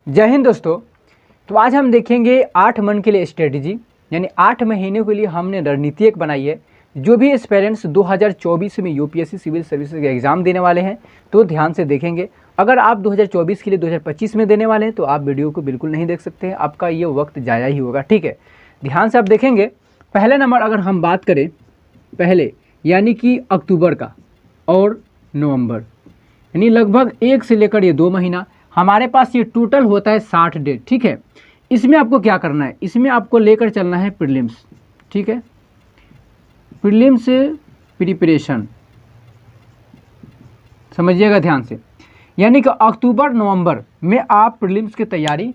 जय हिंद दोस्तों। तो आज हम देखेंगे 8 मंथ के लिए स्ट्रेटजी, यानी 8 महीने के लिए हमने रणनीति एक बनाई है। जो भी एस्पिरेंट्स 2024 में यूपीएससी सिविल सर्विसेज का एग्ज़ाम देने वाले हैं तो ध्यान से देखेंगे। अगर आप 2024 के लिए 2025 में देने वाले हैं तो आप वीडियो को बिल्कुल नहीं देख सकते हैं, आपका ये वक्त ज़ाया ही होगा। ठीक है, ध्यान से आप देखेंगे। पहले नंबर अगर हम बात करें पहले यानी कि अक्टूबर का और नवंबर, यानी लगभग 1 से लेकर ये 2 महीना हमारे पास ये टोटल होता है 60 डे। ठीक है, इसमें आपको क्या करना है, इसमें आपको लेकर चलना है प्रीलिम्स। ठीक है, प्रीलिम्स प्रिपरेशन समझिएगा ध्यान से, यानी कि अक्टूबर नवंबर में आप प्रीलिम्स की तैयारी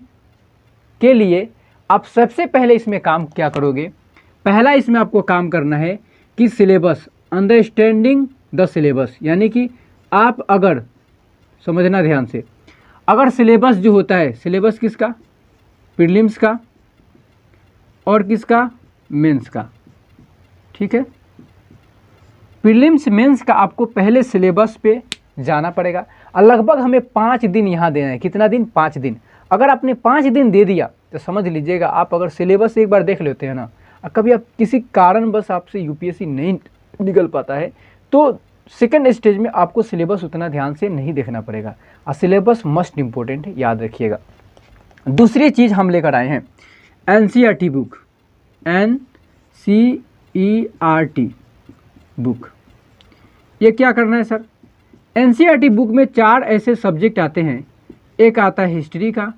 के लिए आप सबसे पहले इसमें काम क्या करोगे। पहला इसमें आपको काम करना है कि सिलेबस, अंडरस्टैंडिंग द सिलेबस, यानी कि आप अगर समझना ध्यान से, अगर सिलेबस जो होता है, सिलेबस किसका, प्रीलिम्स का और किसका, मेंस का। ठीक है, प्रीलिम्स मेंस का आपको पहले सिलेबस पे जाना पड़ेगा और लगभग हमें 5 दिन यहाँ देना है। कितना दिन, 5 दिन। अगर आपने 5 दिन दे दिया तो समझ लीजिएगा आप अगर सिलेबस एक बार देख लेते हैं ना, और कभी आप किसी कारणवश आपसे यूपीएससी नहीं निकल पाता है तो सेकंड स्टेज में आपको सिलेबस उतना ध्यान से नहीं देखना पड़ेगा, और सिलेबस मस्ट इम्पोर्टेंट है, याद रखिएगा। दूसरी चीज़ हम लेकर आए हैं एनसीईआरटी बुक, एनसीईआरटी बुक। ये क्या करना है सर, एनसीईआरटी बुक में 4 ऐसे सब्जेक्ट आते हैं। एक आता है हिस्ट्री का,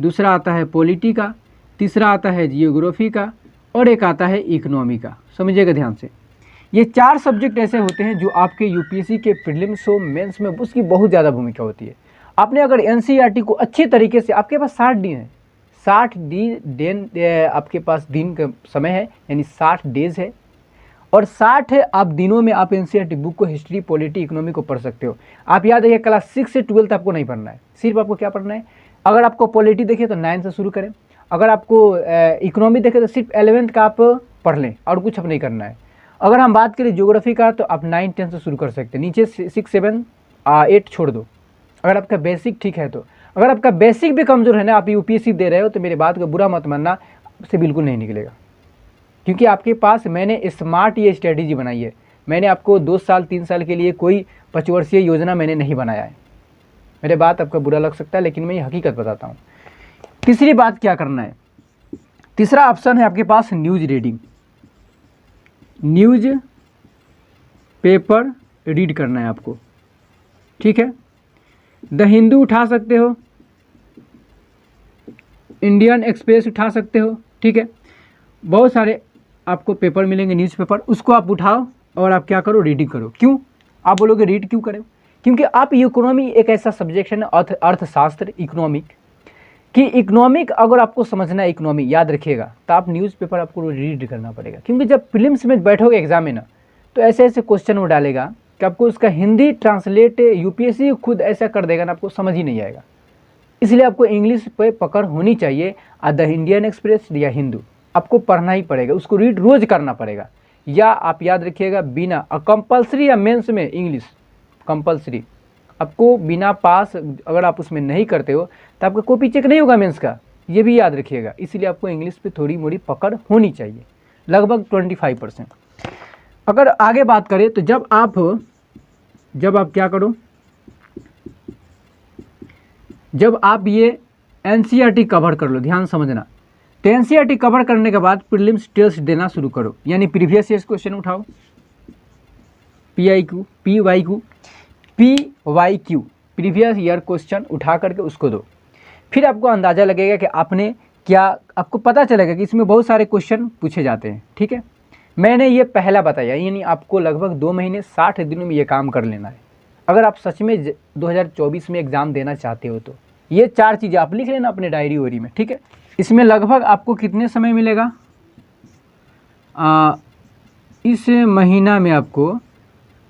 दूसरा आता है पॉलिटी का, तीसरा आता है जियोग्राफी का और एक आता है इकोनॉमी का। समझिएगा ध्यान से, ये 4 सब्जेक्ट ऐसे होते हैं जो आपके यूपीएससी के प्रीलिम्स हो मेंस में उसकी बहुत ज़्यादा भूमिका होती है। आपने अगर एनसीईआरटी को अच्छी तरीके से, आपके पास 60 दिन है, 60 दिन आपके पास दिन का समय है, यानी 60 डेज है, और 60 आप दिनों में आप एनसीईआरटी बुक को हिस्ट्री पॉलिटी इकोनॉमी को पढ़ सकते हो। आप याद रखिए क्लास 6 से 12 आपको नहीं पढ़ना है, सिर्फ आपको क्या पढ़ना है, अगर आपको पॉलिटी देखे तो 9 से शुरू करें, अगर आपको इकोनॉमी देखे तो सिर्फ 11th का आप पढ़ लें और कुछ अब नहीं करना है। अगर हम बात करें ज्योग्राफी का तो आप 9, 10 से शुरू कर सकते हैं, नीचे 6, 7, 8 छोड़ दो अगर आपका बेसिक ठीक है तो। अगर आपका बेसिक भी कमज़ोर है ना, आप यूपीएससी दे रहे हो तो मेरे बात का बुरा मत मानना, उससे बिल्कुल नहीं निकलेगा, क्योंकि आपके पास मैंने स्मार्ट ये स्ट्रेटजी बनाई है। मैंने आपको 2 साल 3 साल के लिए कोई 5 वर्षीय योजना मैंने नहीं बनाया है। मेरे बात आपका बुरा लग सकता है लेकिन मैं ये हकीकत बताता हूँ। तीसरी बात क्या करना है, तीसरा ऑप्शन है आपके पास news reading, newspaper read करना है आपको। ठीक है, द हिंदू उठा सकते हो, इंडियन एक्सप्रेस उठा सकते हो। ठीक है, बहुत सारे आपको पेपर मिलेंगे न्यूज़पेपर, उसको आप उठाओ और आप क्या करो, रीडिंग करो। क्यों आप बोलोगे रीड क्यों करें, क्योंकि आप इकोनॉमी एक ऐसा सब्जेक्ट है ना, अर्थशास्त्र इकोनॉमिक कि इकोनॉमिक अगर आपको समझना है, इकोनॉमी याद रखिएगा, तो आप न्यूज़पेपर आपको रीड करना पड़ेगा। क्योंकि जब प्रीलिम्स में बैठोगे एग्जाम में ना, तो ऐसे ऐसे क्वेश्चन वो डालेगा कि आपको उसका हिंदी ट्रांसलेट यूपीएससी खुद ऐसा कर देगा ना, आपको समझ ही नहीं आएगा। इसलिए आपको इंग्लिश पे पकड़ होनी चाहिए, द इंडियन एक्सप्रेस या हिंदू आपको पढ़ना ही पड़ेगा, उसको रीड रोज करना पड़ेगा। या आप याद रखिएगा बिना कंपलसरी, या मेंस में इंग्लिश कंपलसरी, आपको बिना पास अगर आप उसमें नहीं करते हो तो आपका कॉपी चेक नहीं होगा मेंस का, ये भी याद रखिएगा। इसलिए आपको इंग्लिश पे थोड़ी मोड़ी पकड़ होनी चाहिए, लगभग 25%। अगर आगे बात करें तो जब आप क्या करो, जब आप ये एनसीईआरटी कवर कर लो, ध्यान समझना, तो एनसीईआरटी कवर करने के बाद प्रीलिम्स टेस्ट देना शुरू करो, यानी प्रीवियस ईयर क्वेश्चन उठाओ, पीवाईक्यू प्रीवियस ईयर क्वेश्चन उठा करके उसको दो। फिर आपको अंदाज़ा लगेगा कि आपने क्या, आपको पता चलेगा कि इसमें बहुत सारे क्वेश्चन पूछे जाते हैं। ठीक है, मैंने ये पहला बताया, यानी आपको लगभग 2 महीने 60 दिनों में ये काम कर लेना है। अगर आप सच में 2024 में एग्ज़ाम देना चाहते हो तो ये 4 चीज़ें आप लिख लेना अपने डायरी वोरी में। ठीक है, इसमें लगभग आपको कितने समय मिलेगा, इस महीना में आपको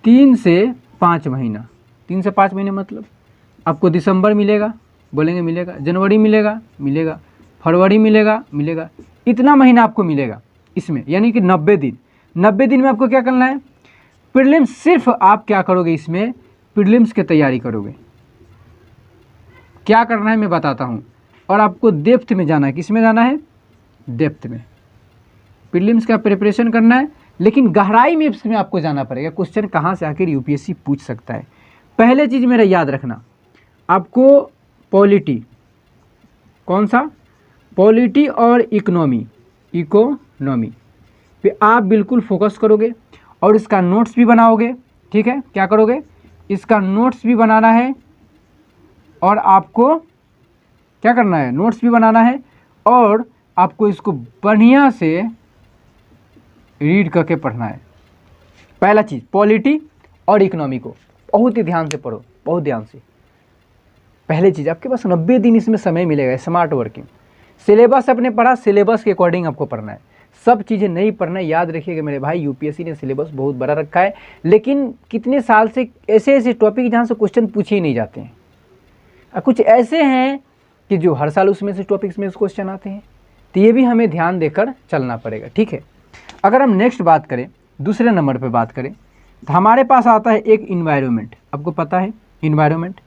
3 से 5 महीना, 3 से 5 महीने मतलब आपको दिसंबर मिलेगा, बोलेंगे मिलेगा, जनवरी मिलेगा, फरवरी मिलेगा, इतना महीना आपको मिलेगा इसमें, यानी कि 90 दिन। 90 दिन में आपको क्या करना है, प्रीलिम्स, सिर्फ आप क्या करोगे इसमें, प्रीलिम्स की तैयारी करोगे। क्या करना है मैं बताता हूँ। और आपको डेप्थ में जाना है। किस में जाना है? डेप्थ में। प्रीलिम्स का प्रिपरेशन करना है, लेकिन गहराई में इसमें आपको जाना पड़ेगा। क्वेश्चन कहाँ से आखिर यूपीएससी पूछ सकता है। पहले चीज़ मेरा याद रखना, आपको पॉलिटी, कौन सा? पॉलिटी और इकोनॉमी पे आप बिल्कुल फोकस करोगे और इसका नोट्स भी बनाओगे। ठीक है, क्या करोगे? इसका नोट्स भी बनाना है और आपको क्या करना है? नोट्स भी बनाना है और आपको इसको बढ़िया से रीड करके पढ़ना है। पहला चीज़ पॉलिटी और इकोनॉमी को बहुत ही ध्यान से पढ़ो, बहुत ध्यान से। पहले चीज़ आपके पास 90 दिन इसमें समय मिलेगा। स्मार्ट वर्किंग, सिलेबस अपने पढ़ा, सिलेबस के अकॉर्डिंग आपको पढ़ना है। सब चीज़ें नहीं पढ़ना है। याद रखिएगा मेरे भाई, यूपीएससी ने सिलेबस बहुत बड़ा रखा है, लेकिन कितने साल से ऐसे ऐसे टॉपिक जहाँ से क्वेश्चन पूछे ही नहीं जाते हैं, और कुछ ऐसे हैं कि जो हर साल उसमें से टॉपिक्स में क्वेश्चन आते हैं। तो ये भी हमें ध्यान देकर चलना पड़ेगा। ठीक है, अगर हम नेक्स्ट बात करें, दूसरे नंबर पे बात करें, तो हमारे पास आता है एक इन्वायरमेंट। आपको पता है environment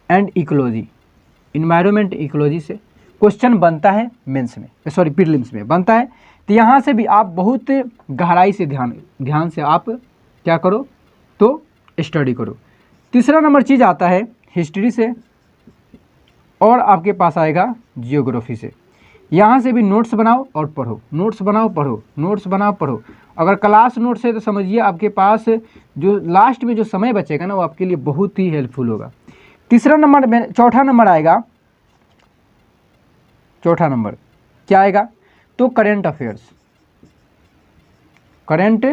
and ecology. Environment ecology से क्वेश्चन बनता है मेंस में, सॉरी प्रीलिम्स में बनता है। तो यहाँ से भी आप बहुत गहराई से ध्यान से आप क्या करो तो स्टडी करो। तीसरा नंबर चीज़ आता है हिस्ट्री से और आपके पास आएगा जियोग्राफी से। यहाँ से भी नोट्स बनाओ और पढ़ो, नोट्स बनाओ पढ़ो, नोट्स बनाओ पढ़ो। अगर क्लास नोट्स है तो समझिए आपके पास जो लास्ट में जो समय बचेगा ना, वो आपके लिए बहुत ही हेल्पफुल होगा। तीसरा नंबर में चौथा नंबर आएगा। चौथा नंबर क्या आएगा? तो करंट अफेयर्स। करंट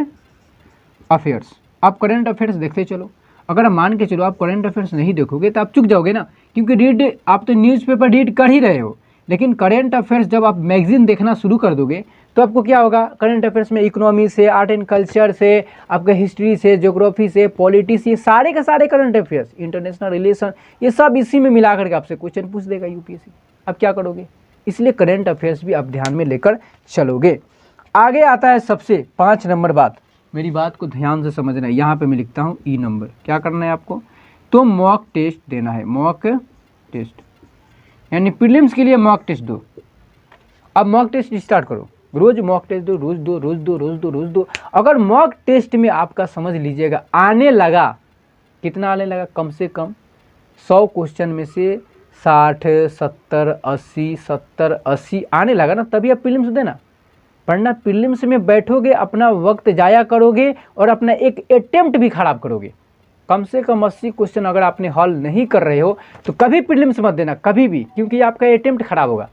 अफेयर्स, आप करंट अफेयर्स देखते चलो। अगर आप मान के चलो आप करंट अफेयर्स नहीं देखोगे तो आप चूक जाओगे ना, क्योंकि रीड आप तो न्यूज़पेपर रीड कर ही रहे हो, लेकिन करंट अफेयर्स जब आप मैगजीन देखना शुरू कर दोगे तो आपको क्या होगा? करंट अफेयर्स में इकोनॉमी से, आर्ट एंड कल्चर से, आपका हिस्ट्री से, ज्योग्राफी से, पॉलिटी से, सारे के सारे करंट अफेयर्स, इंटरनेशनल रिलेशन, ये सब इसी में मिला करके आपसे क्वेश्चन पूछ देगा यूपीएससी। अब क्या करोगे? इसलिए करंट अफेयर्स भी आप ध्यान में लेकर चलोगे। आगे आता है सबसे 5 नंबर बात। मेरी बात को ध्यान से समझना है। यहाँ पे मैं लिखता हूँ ई नंबर। क्या करना है आपको? तो मॉक टेस्ट देना है। मॉक टेस्ट यानी प्रीलिम्स के लिए मॉक टेस्ट दो। अब मॉक टेस्ट स्टार्ट करो, रोज मॉक टेस्ट दो, रोज दो, रोज दो, रोज दो, रोज दो। अगर मॉक टेस्ट में आपका समझ लीजिएगा आने लगा, कितना आने लगा? कम से कम 100 क्वेश्चन में से 60, 70, 80, 70, 80 आने लगा ना, तभी आप प्रीलिम्स देना। वरना प्रीलिम्स में बैठोगे, अपना वक्त जाया करोगे और अपना एक अटेम्प्ट भी खराब करोगे। कम से कम 80 क्वेश्चन अगर आपने हॉल नहीं कर रहे हो तो कभी प्रीलिम्स मत देना, कभी भी, क्योंकि आपका अटेम्प्ट खराब होगा।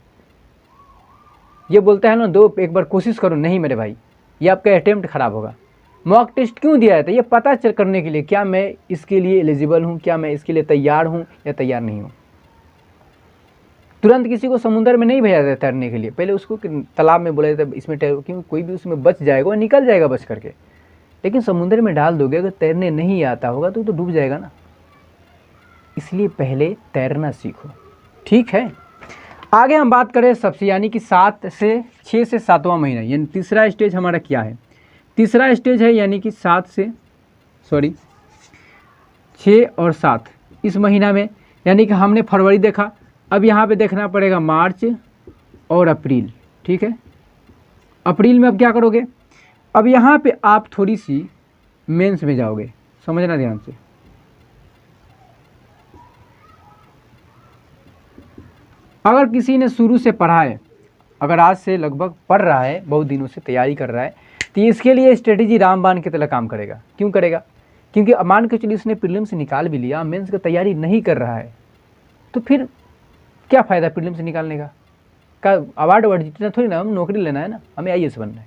ये बोलता है ना, एक बार कोशिश करो, नहीं मेरे भाई, ये आपका अटेम्प्ट खराब होगा। मॉक टेस्ट क्यों दिया जाता है? ये पता चल करने के लिए, क्या मैं इसके लिए एलिजिबल हूँ, क्या मैं इसके लिए तैयार हूँ या तैयार नहीं हूँ। तुरंत किसी को समुद्र में नहीं भेजा जाता तैरने के लिए, पहले उसको तालाब में बोला जाता है इसमें तैरो, क्योंकि कोई भी उसमें बच जाएगा, निकल जाएगा बच करके। लेकिन समुद्र में डाल दोगे, अगर तैरने नहीं आता होगा तो डूब जाएगा ना। इसलिए पहले तैरना सीखो। ठीक है, आगे हम बात करें सबसे, यानी कि 6 से 7वां महीना, यानी तीसरा स्टेज हमारा क्या है? तीसरा स्टेज है यानी कि 6 और 7 इस महीना में, यानी कि हमने फरवरी देखा, अब यहाँ पे देखना पड़ेगा मार्च और अप्रैल। ठीक है, अप्रैल में अब क्या करोगे? अब यहाँ पे आप थोड़ी सी मेंस में जाओगे, समझना ध्यान से। अगर किसी ने शुरू से पढ़ा है, अगर आज से लगभग पढ़ रहा है, बहुत दिनों से तैयारी कर रहा है, तो इसके लिए स्ट्रेटेजी रामबाण की तरह काम करेगा। क्यों करेगा? क्योंकि मान के चलिए उसने प्रीलिम्स निकाल भी लिया, मेंस की तैयारी नहीं कर रहा है, तो फिर क्या फ़ायदा प्रीलिम्स निकालने का अवार्ड जीतना थोड़ी ना, हम नौकरी लेना है ना, हमें आईएएस बनना है।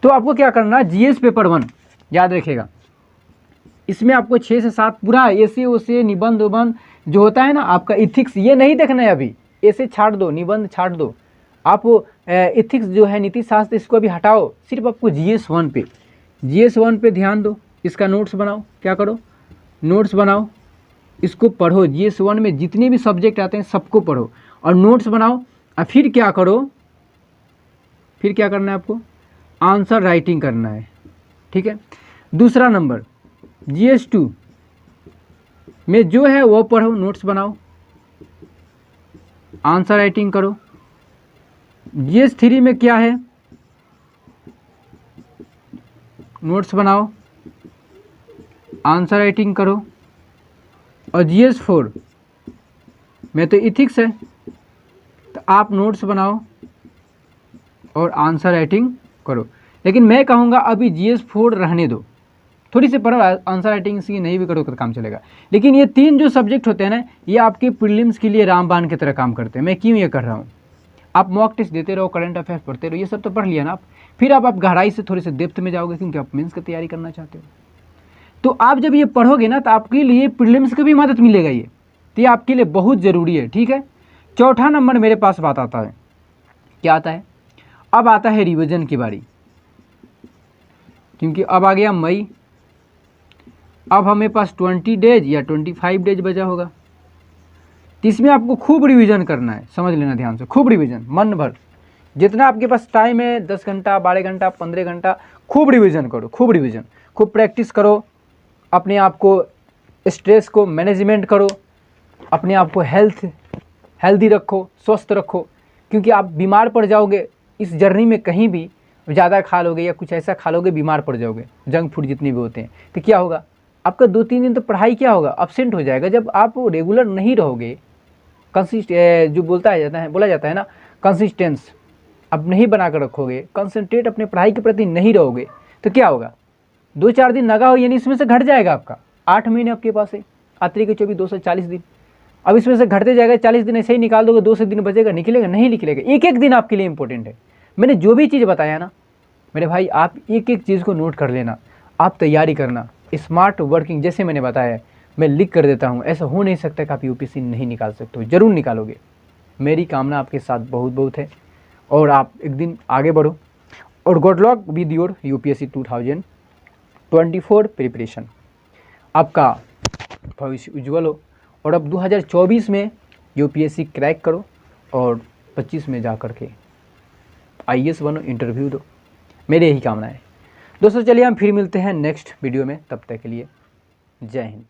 तो आपको क्या करना, जीएस पेपर 1 याद रखेगा। इसमें आपको 6 से 7 पूरा ऐसे वैसे निबंध उबंध जो होता है ना, आपका इथिक्स, ये नहीं देखना है अभी, ऐसे छाट दो, निबंध छाट दो। आप इथिक्स जो है, नीति शास्त्र, इसको अभी हटाओ, सिर्फ आपको जीएस 1 पे ध्यान दो। इसका नोट्स बनाओ, क्या करो? नोट्स बनाओ, इसको पढ़ो। जीएस 1 में जितने भी सब्जेक्ट आते हैं सबको पढ़ो और नोट्स बनाओ। और फिर क्या करो? फिर क्या करना है आपको? आंसर राइटिंग करना है। ठीक है, दूसरा नंबर जीएस 2 में जो है वो पढ़ो, नोट्स बनाओ। आंसर राइटिंग करो। GS 3 में क्या है, नोट्स बनाओ, आंसर राइटिंग करो। और GS 4 में तो इथिक्स है, तो आप नोट्स बनाओ और आंसर राइटिंग करो। लेकिन मैं कहूँगा अभी GS 4 रहने दो, थोड़ी सी पढ़ो, आंसर राइटिंग से नहीं भी करो तो काम चलेगा। लेकिन ये 3 जो सब्जेक्ट होते हैं ना, ये आपके प्रीलिम्स के लिए रामबाण की तरह काम करते हैं। मैं क्यों ये कर रहा हूँ, आप मॉक टेस्ट देते रहो, करंट अफेयर्स पढ़ते रहो, ये सब तो पढ़ लिया ना आप, फिर आप गहराई से थोड़े से डेप्थ में जाओगे, क्योंकि आप मेंस की तैयारी करना चाहते हो। तो आप जब ये पढ़ोगे ना, तो आपके लिए प्रीलिम्स की भी मदद मिलेगा ये, तो ये आपके लिए बहुत ज़रूरी है, ठीक है। चौथा नंबर मेरे पास बात आता है, क्या आता है, अब आता है रिवीजन की बारी, क्योंकि अब आ गया मई, अब हमें पास 20 डेज या 25 डेज बचा होगा। तो इसमें आपको खूब रिवीजन करना है, समझ लेना ध्यान से, खूब रिवीजन, मन भर, जितना आपके पास टाइम है, 10 घंटा, 12 घंटा, 15 घंटा, खूब रिवीजन करो, खूब रिवीजन, खूब प्रैक्टिस करो, अपने आप को, स्ट्रेस को मैनेजमेंट करो, अपने आप को हेल्दी रखो, स्वस्थ रखो, क्योंकि आप बीमार पड़ जाओगे इस जर्नी में, कहीं भी ज़्यादा खा लोगे या कुछ ऐसा खा लोगे, बीमार पड़ जाओगे, जंक फूड जितने भी होते हैं, तो क्या होगा, आपका 2-3 दिन तो पढ़ाई क्या होगा, अब्सेंट हो जाएगा। जब आप रेगुलर नहीं रहोगे, जो बोला जाता है ना, कंसिस्टेंस अब नहीं बना कर रखोगे, कंसंट्रेट अपने पढ़ाई के प्रति नहीं रहोगे, तो क्या होगा, 2-4 दिन लगा हो, यानी इसमें से घट जाएगा आपका। 8 महीने आपके पास है, आतरी के 24, 240 दिन, अब इसमें से घटते जाएगा, 40 दिन ऐसे ही निकाल दोगे, 2 से दिन बचेगा, निकलेगा नहीं निकलेगा। एक एक दिन आपके लिए इंपॉर्टेंट है। मैंने जो भी चीज़ बताया ना मेरे भाई, आप एक एक चीज़ को नोट कर लेना, आप तैयारी करना, स्मार्ट वर्किंग, जैसे मैंने बताया, मैं लिख कर देता हूँ, ऐसा हो नहीं सकता कि आप UPSC नहीं निकाल सकते हो, ज़रूर निकालोगे। मेरी कामना आपके साथ बहुत बहुत है, और आप एक दिन आगे बढ़ो, और good luck with your UPSC 2024 preparation. आपका भविष्य उज्ज्वल हो, और अब 2024 में UPSC क्रैक करो, और 25 में जा कर के IAS बनो, इंटरव्यू दो, मेरी यही कामना है। दोस्तों चलिए हम फिर मिलते हैं नेक्स्ट वीडियो में, तब तक के लिए जय हिंद।